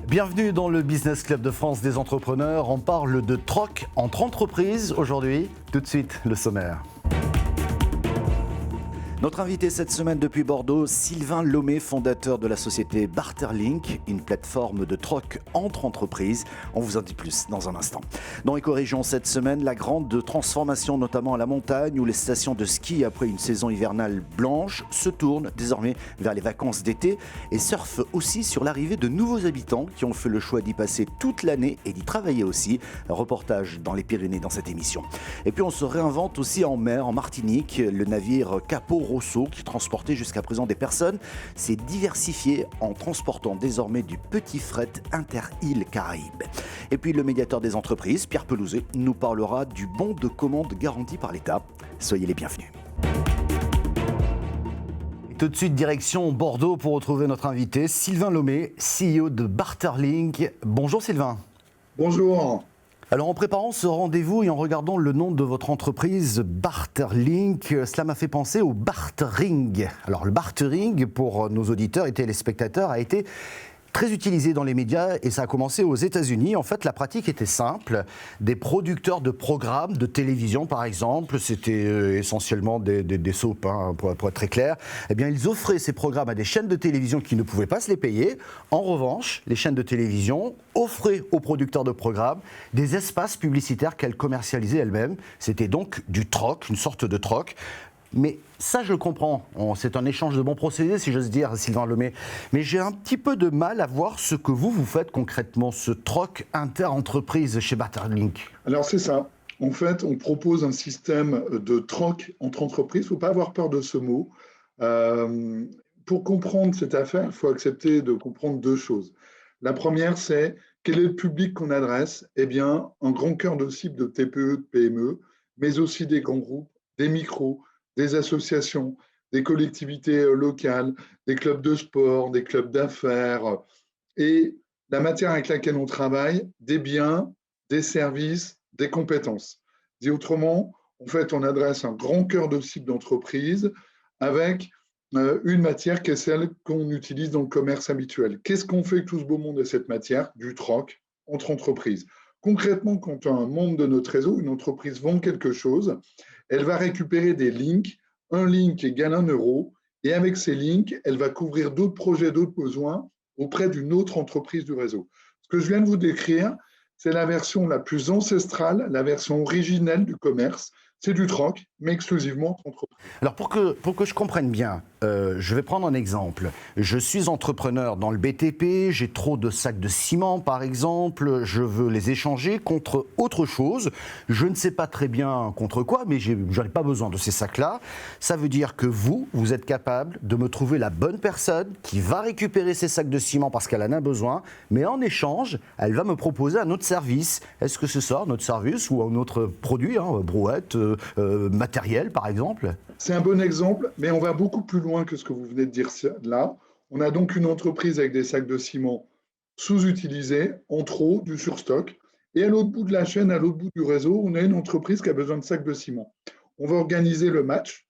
Bienvenue dans le Business Club de France des entrepreneurs. On parle de troc entre entreprises aujourd'hui. Tout de suite, le sommaire. Notre invité cette semaine depuis Bordeaux, Sylvain Lomé, fondateur de la société Barterlink, une plateforme de troc entre entreprises. On vous en dit plus dans un instant. Dans Éco-Région cette semaine, la grande transformation notamment à la montagne où les stations de ski après une saison hivernale blanche se tournent désormais vers les vacances d'été et surfent aussi sur l'arrivée de nouveaux habitants qui ont fait le choix d'y passer toute l'année et d'y travailler aussi. Un reportage dans les Pyrénées dans cette émission. Et puis on se réinvente aussi en mer, en Martinique. Le navire Capot Rosso, qui transportait jusqu'à présent des personnes, s'est diversifié en transportant désormais du petit fret inter-îles Caraïbes. Et puis le médiateur des entreprises, Pierre Pelouzet, nous parlera du bon de commande garanti par l'État. Soyez les bienvenus. Et tout de suite, direction Bordeaux pour retrouver notre invité, Sylvain Lomé, CEO de Barterlink. Bonjour Sylvain. Bonjour. Alors en préparant ce rendez-vous et en regardant le nom de votre entreprise Barterlink, cela m'a fait penser au bartering. Alors le bartering, pour nos auditeurs et téléspectateurs, a été très utilisé dans les médias et ça a commencé aux États-Unis. En fait, la pratique était simple. Des producteurs de programmes de télévision, par exemple, c'était essentiellement des soaps, pour être très clair. Eh bien, ils offraient ces programmes à des chaînes de télévision qui ne pouvaient pas se les payer. En revanche, les chaînes de télévision offraient aux producteurs de programmes des espaces publicitaires qu'elles commercialisaient elles-mêmes. C'était donc du troc, une sorte de troc. Mais ça, je comprends. C'est un échange de bons procédés, si j'ose dire, Sylvain Lomé. Mais j'ai un petit peu de mal à voir ce que vous faites concrètement, ce troc inter-entreprise chez Barterlink. Alors, c'est ça. En fait, on propose un système de troc entre entreprises. Il ne faut pas avoir peur de ce mot. Pour comprendre cette affaire, il faut accepter de comprendre deux choses. La première, c'est quel est le public qu'on adresse ? Eh bien, un grand cœur de cible de TPE, de PME, mais aussi des grands groupes, des micros, des associations, des collectivités locales, des clubs de sport, des clubs d'affaires, et la matière avec laquelle on travaille, des biens, des services, des compétences. Dit autrement, en fait, on adresse un grand cœur de cible d'entreprise avec une matière qui est celle qu'on utilise dans le commerce habituel. Qu'est-ce qu'on fait avec tout ce beau monde de cette matière ? Du troc entre entreprises. Concrètement, quand un membre de notre réseau, une entreprise vend quelque chose, elle va récupérer des links. Un link égale 1 euro. Et avec ces links, elle va couvrir d'autres projets, d'autres besoins auprès d'une autre entreprise du réseau. Ce que je viens de vous décrire, c'est la version la plus ancestrale, la version originelle du commerce. C'est du troc, mais exclusivement entre entreprises. Alors pour que je comprenne bien, je vais prendre un exemple. Je suis entrepreneur dans le BTP, j'ai trop de sacs de ciment par exemple, je veux les échanger contre autre chose. Je ne sais pas très bien contre quoi, mais je n'en ai pas besoin de ces sacs-là. Ça veut dire que vous êtes capable de me trouver la bonne personne qui va récupérer ces sacs de ciment parce qu'elle en a besoin, mais en échange, elle va me proposer un autre service. Est-ce que c'est ça, notre service, ou un autre produit, brouette, matériel par exemple ? C'est un bon exemple, mais on va beaucoup plus loin que ce que vous venez de dire là. On a donc une entreprise avec des sacs de ciment sous-utilisés, en trop, du surstock. Et à l'autre bout de la chaîne, à l'autre bout du réseau, on a une entreprise qui a besoin de sacs de ciment. On va organiser le match.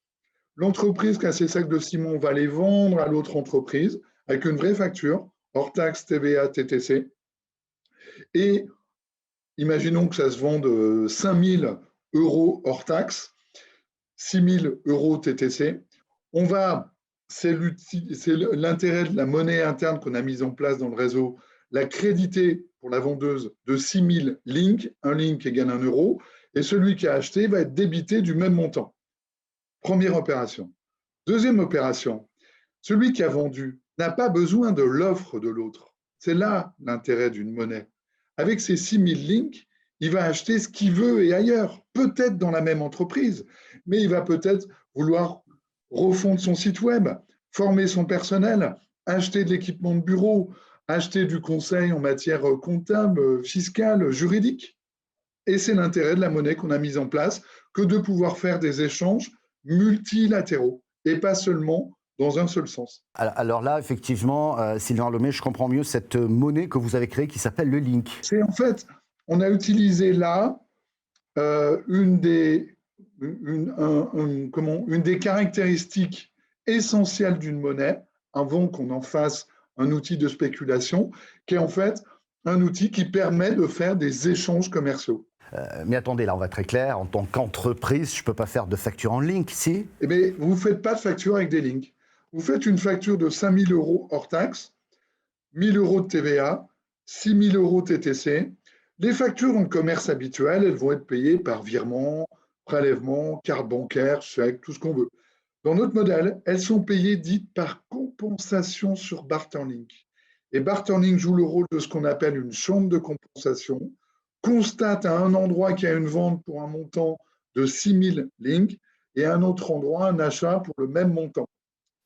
L'entreprise qui a ces sacs de ciment va les vendre à l'autre entreprise avec une vraie facture, hors taxe, TVA, TTC. Et imaginons que ça se vende 5 000 euros hors taxe, 6 000 euros TTC. C'est l'intérêt de la monnaie interne qu'on a mise en place dans le réseau, la créditer pour la vendeuse de 6 000 links, un link égale 1 euro, et celui qui a acheté va être débité du même montant. Première opération. Deuxième opération, celui qui a vendu n'a pas besoin de l'offre de l'autre. C'est là l'intérêt d'une monnaie. Avec ces 6 000 links, il va acheter ce qu'il veut et ailleurs, peut-être dans la même entreprise, mais il va peut-être vouloir refondre son site web, former son personnel, acheter de l'équipement de bureau, acheter du conseil en matière comptable, fiscale, juridique. Et c'est l'intérêt de la monnaie qu'on a mise en place que de pouvoir faire des échanges multilatéraux et pas seulement dans un seul sens. Alors là, effectivement, Sylvain Lomé, je comprends mieux cette monnaie que vous avez créée qui s'appelle le Link. C'est en fait, on a utilisé là une des une des caractéristiques essentielles d'une monnaie, avant qu'on en fasse un outil de spéculation, qui est en fait un outil qui permet de faire des échanges commerciaux. Mais attendez, là on va être très clair, en tant qu'entreprise, je ne peux pas faire de facture en link, si? Eh bien, vous ne faites pas de facture avec des links. Vous faites une facture de 5 000 € hors taxe, 1 000 € de TVA, 6 000 € TTC. Les factures dans le commerce habituel, elles vont être payées par virement, prélèvement, carte bancaire, chèque, tout ce qu'on veut. Dans notre modèle, elles sont payées dites par compensation sur Barterlink. Et Barterlink joue le rôle de ce qu'on appelle une chambre de compensation, constate à un endroit qu'il y a une vente pour un montant de 6 000 links et à un autre endroit un achat pour le même montant.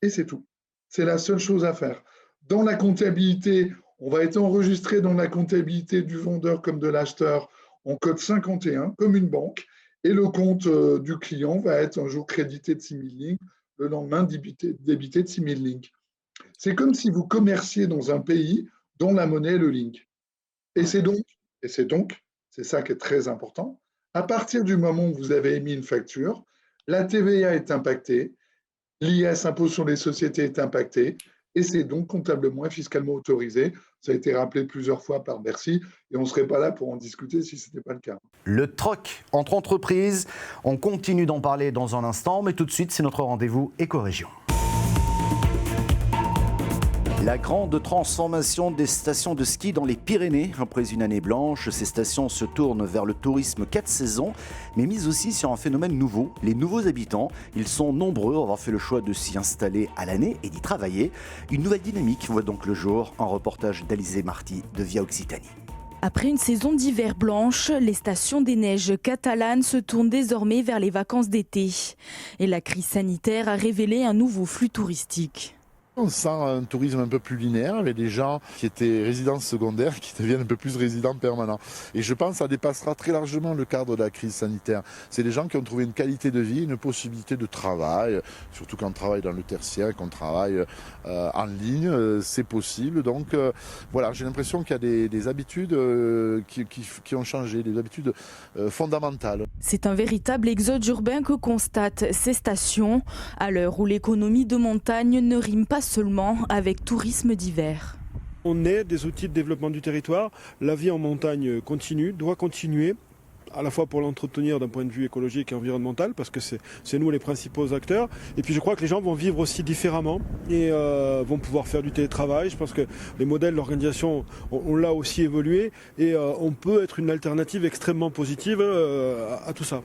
Et c'est tout. C'est la seule chose à faire. Dans la comptabilité, on va être enregistré dans la comptabilité du vendeur comme de l'acheteur en code 51, comme une banque, et le compte du client va être un jour crédité de 6 000 links, le lendemain débité de 6 000 links. C'est comme si vous commerciez dans un pays dont la monnaie est le link. Et c'est donc, c'est ça qui est très important, à partir du moment où vous avez émis une facture, la TVA est impactée, l'IS, impôt sur les sociétés, est impacté, et c'est donc comptablement et fiscalement autorisé. Ça a été rappelé plusieurs fois par Bercy, et on ne serait pas là pour en discuter si ce n'était pas le cas. Le troc entre entreprises, on continue d'en parler dans un instant, mais tout de suite, c'est notre rendez-vous Éco-Région. La grande transformation des stations de ski dans les Pyrénées. Après une année blanche, ces stations se tournent vers le tourisme 4 saisons, mais misent aussi sur un phénomène nouveau, les nouveaux habitants. Ils sont nombreux à avoir fait le choix de s'y installer à l'année et d'y travailler. Une nouvelle dynamique voit donc le jour. Un reportage d'Alizé Marty de Via Occitanie. Après une saison d'hiver blanche, les stations des neiges catalanes se tournent désormais vers les vacances d'été. Et la crise sanitaire a révélé un nouveau flux touristique. On sent un tourisme un peu plus linéaire avec des gens qui étaient résidents secondaires qui deviennent un peu plus résidents permanents. Et je pense que ça dépassera très largement le cadre de la crise sanitaire. C'est des gens qui ont trouvé une qualité de vie, une possibilité de travail, surtout quand on travaille dans le tertiaire, qu'on travaille en ligne, c'est possible. Donc voilà, j'ai l'impression qu'il y a des habitudes qui ont changé, des habitudes fondamentales. C'est un véritable exode urbain que constatent ces stations, à l'heure où l'économie de montagne ne rime pas seulement avec tourisme d'hiver. On est des outils de développement du territoire. La vie en montagne continue, doit continuer, à la fois pour l'entretenir d'un point de vue écologique et environnemental, parce que c'est nous les principaux acteurs. Et puis je crois que les gens vont vivre aussi différemment et vont pouvoir faire du télétravail. Je pense que les modèles d'organisation ont là aussi évolué et on peut être une alternative extrêmement positive à tout ça.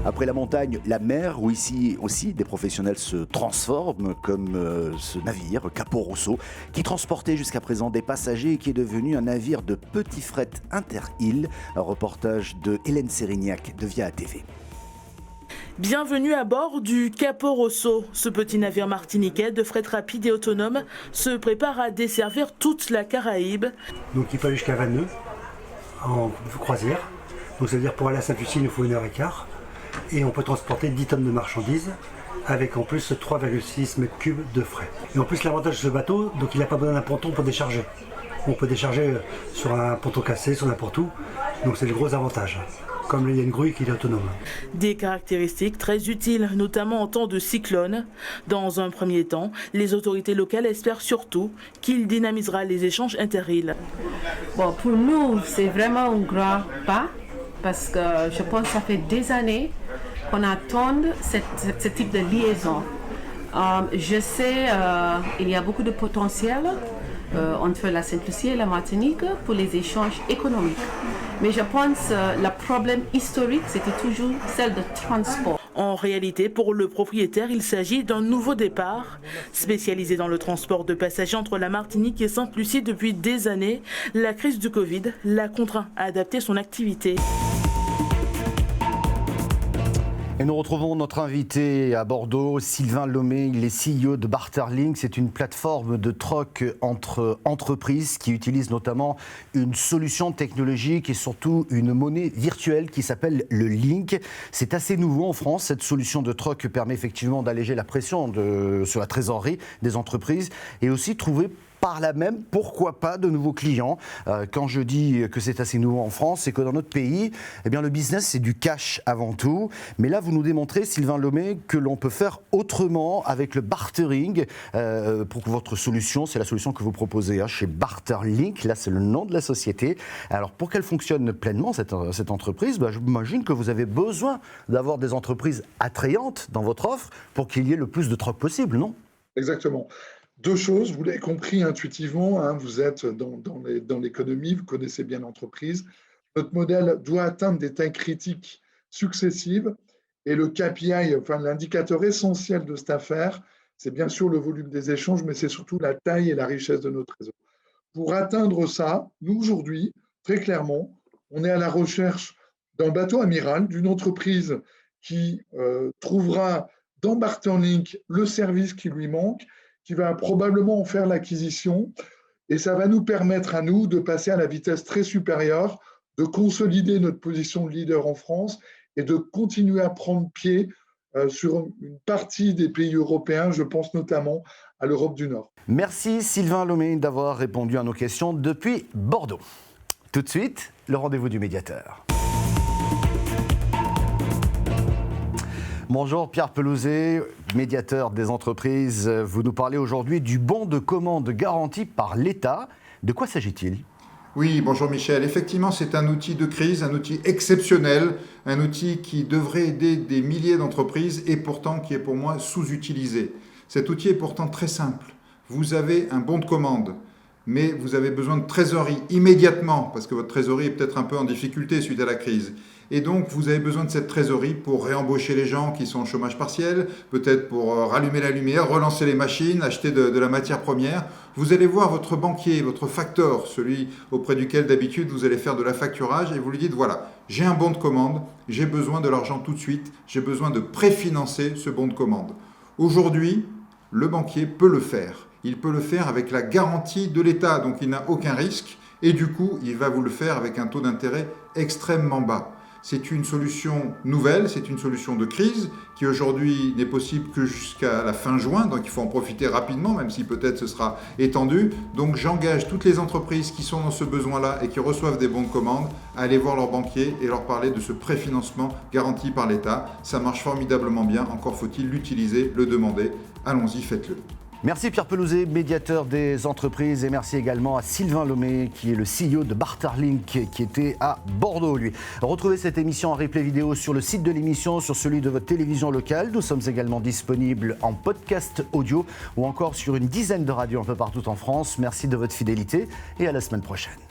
Après la montagne, la mer, où ici aussi des professionnels se transforment, comme ce navire Capo Rosso, qui transportait jusqu'à présent des passagers et qui est devenu un navire de petit fret inter-îles. Un reportage de Hélène Sérignac de Via TV. Bienvenue à bord du Capo Rosso. Ce petit navire martiniquais de fret rapide et autonome se prépare à desservir toute la Caraïbe. Donc il peut aller jusqu'à 22 en croisière. Donc ça veut dire pour aller à Sainte-Lucie, il nous faut 1h15. Et on peut transporter 10 tonnes de marchandises avec en plus 3,6 mètres cubes de fret. Et en plus l'avantage de ce bateau, donc il n'a pas besoin d'un ponton pour décharger. On peut décharger sur un ponton cassé, sur n'importe où, donc c'est le gros avantage. Comme il y a une grue qui est autonome. Des caractéristiques très utiles, notamment en temps de cyclone. Dans un premier temps, les autorités locales espèrent surtout qu'il dynamisera les échanges inter-îles. Bon, pour nous, c'est vraiment un grand pas. Parce que je pense que ça fait des années qu'on attend ce type de liaison. Je sais qu'il y a beaucoup de potentiel entre la Sainte-Lucie et la Martinique pour les échanges économiques. Mais je pense que le problème historique, c'était toujours celle de transport. En réalité, pour le propriétaire, il s'agit d'un nouveau départ. Spécialisé dans le transport de passagers entre la Martinique et Sainte-Lucie depuis des années, la crise du Covid l'a contraint à adapter son activité. Et nous retrouvons notre invité à Bordeaux, Sylvain Lomé, il est CEO de Barterlink. C'est une plateforme de troc entre entreprises qui utilise notamment une solution technologique et surtout une monnaie virtuelle qui s'appelle le Link. C'est assez nouveau en France. Cette solution de troc permet effectivement d'alléger la pression sur la trésorerie des entreprises et aussi trouver par là même, pourquoi pas de nouveaux clients. Quand je dis que c'est assez nouveau en France, c'est que dans notre pays, eh bien, le business, c'est du cash avant tout. Mais là, vous nous démontrez, Sylvain Lomé, que l'on peut faire autrement avec le bartering. Pour que votre solution, c'est la solution que vous proposez chez Barterlink. Là, c'est le nom de la société. Alors, pour qu'elle fonctionne pleinement, cette entreprise, j'imagine que vous avez besoin d'avoir des entreprises attrayantes dans votre offre pour qu'il y ait le plus de troc possible, non ? Exactement. Deux choses, vous l'avez compris intuitivement, vous êtes dans l'économie, vous connaissez bien l'entreprise. Notre modèle doit atteindre des tailles critiques successives et le KPI, enfin l'indicateur essentiel de cette affaire, c'est bien sûr le volume des échanges, mais c'est surtout la taille et la richesse de notre réseau. Pour atteindre ça, nous aujourd'hui, très clairement, on est à la recherche d'un bateau amiral, d'une entreprise qui trouvera dans Barterlink le service qui lui manque, qui va probablement en faire l'acquisition, et ça va nous permettre à nous de passer à la vitesse très supérieure, de consolider notre position de leader en France et de continuer à prendre pied sur une partie des pays européens, je pense notamment à l'Europe du Nord. Merci Sylvain Lomé d'avoir répondu à nos questions depuis Bordeaux. Tout de suite, le rendez-vous du médiateur. Bonjour Pierre Pelouzet, médiateur des entreprises. Vous nous parlez aujourd'hui du bon de commande garanti par l'État. De quoi s'agit-il ? Oui, bonjour Michel. Effectivement, c'est un outil de crise, un outil exceptionnel, un outil qui devrait aider des milliers d'entreprises et pourtant qui est pour moi sous-utilisé. Cet outil est pourtant très simple. Vous avez un bon de commande, mais vous avez besoin de trésorerie immédiatement parce que votre trésorerie est peut-être un peu en difficulté suite à la crise. Et donc, vous avez besoin de cette trésorerie pour réembaucher les gens qui sont au chômage partiel, peut-être pour rallumer la lumière, relancer les machines, acheter de la matière première. Vous allez voir votre banquier, votre facteur, celui auprès duquel d'habitude vous allez faire de la facturage et vous lui dites voilà, j'ai un bon de commande, j'ai besoin de l'argent tout de suite, j'ai besoin de préfinancer ce bon de commande. Aujourd'hui, le banquier peut le faire. Il peut le faire avec la garantie de l'État, donc il n'a aucun risque et du coup, il va vous le faire avec un taux d'intérêt extrêmement bas. C'est une solution nouvelle, c'est une solution de crise qui aujourd'hui n'est possible que jusqu'à la fin juin, donc il faut en profiter rapidement, même si peut-être ce sera étendu. Donc j'engage toutes les entreprises qui sont dans ce besoin-là et qui reçoivent des bons de commande à aller voir leur banquier et leur parler de ce préfinancement garanti par l'État. Ça marche formidablement bien, encore faut-il l'utiliser, le demander. Allons-y, faites-le. Merci Pierre Pelouzet, médiateur des entreprises, et merci également à Sylvain Lomé, qui est le CEO de Barterlink, qui était à Bordeaux, lui. Retrouvez cette émission en replay vidéo sur le site de l'émission, sur celui de votre télévision locale. Nous sommes également disponibles en podcast audio ou encore sur une dizaine de radios un peu partout en France. Merci de votre fidélité et à la semaine prochaine.